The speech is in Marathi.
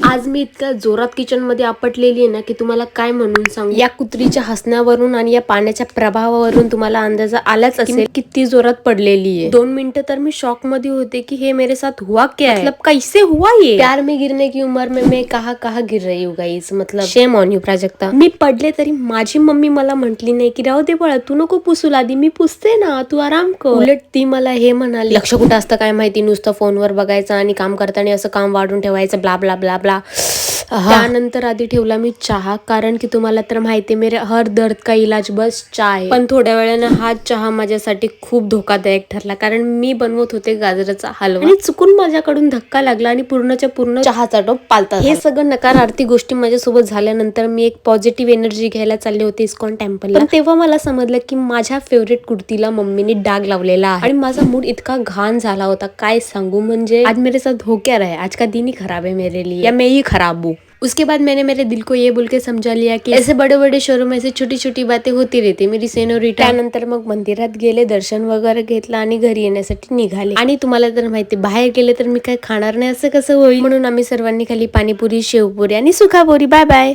आज मी इतक्या जोरात किचन मध्ये आपटलेली आहे ना की तुम्हाला काय म्हणून सांगू। या कुत्रीच्या हसण्यावरून आणि या पाण्याच्या प्रभावावरून तुम्हाला अंदाजा आलाच असेल किती जोरात पडलेली आहे। 2 मिनिटं तर मी शॉक मध्ये होते की हे मेरे साथ हुआ क्या है, मतलब कैसे हुआ ये। प्यार में गिरने की उम्र में मैं कहा गिर रही हूँ गाइस, मतलब शेम ऑन यू प्राजक्ता। मी पडले तरी माझी मम्मी मला म्हटली नाही की राहू दे बाळा तू नको पुसू, आधी मी पुसते ना, तू आराम कर। उलट ती मला हे म्हणाली, लक्ष कुठं असतं काय माहिती, नुसतं फोनवर बघायचं आणि काम करताना असं काम वाढून ठेवायचं, ब्ला ब्ला ब्ला ब्ला। त्यानंतर आधी ठेवला मी चहा, कारण की तुम्हाला तर माहितीये मेरे हर दर्द का इलाज बस चाय। पण थोड्या वेळानं हा चहा माझ्यासाठी खूप धोकादायक ठरला, कारण मी बनवत होते गाजराचा हलवा आणि चुकून माझ्याकडून धक्का लागला आणि पूर्णच्या पूर्ण चहाचा टोप पालता। हे सगळं नकारार्थी गोष्टी माझ्यासोबत झाल्यानंतर मी एक पॉझिटिव्ह एनर्जी घ्यायला चालले होते इस्कॉन टेम्पलला। पण तेव्हा मला समजलं की माझ्या फेवरेट कुर्तीला मम्मीने डाग लावलेला आहे आणि माझा मूड इतका घाण झाला होता काय सांगू। म्हणजे आज मेरे साथ हो क्या रहा है, आज का दिन ही खराब है मेरे लिए, या मैं ही खराब हूँ। उसके बाद मैंने मेरे दिल को ये बोल के समझा लिया कि ऐसे बड़े बड़े शोरूम ऐसे छोटी छोटी बातें होती रहती मेरी सेनोरिटा। त्यानंतर मग मंदिरात गेले, दर्शन वगैरे घेतलं आणि घरी येण्यासाठी निघाले। आणि तुम्हाला तर माहिती बाहेर गेले तर मी काय खाणार नाही असं कसं होईल, म्हणून आम्ही सर्वांनी खाली पाणीपुरी, शेवपुरी आणि सुखापुरी। Bye bye.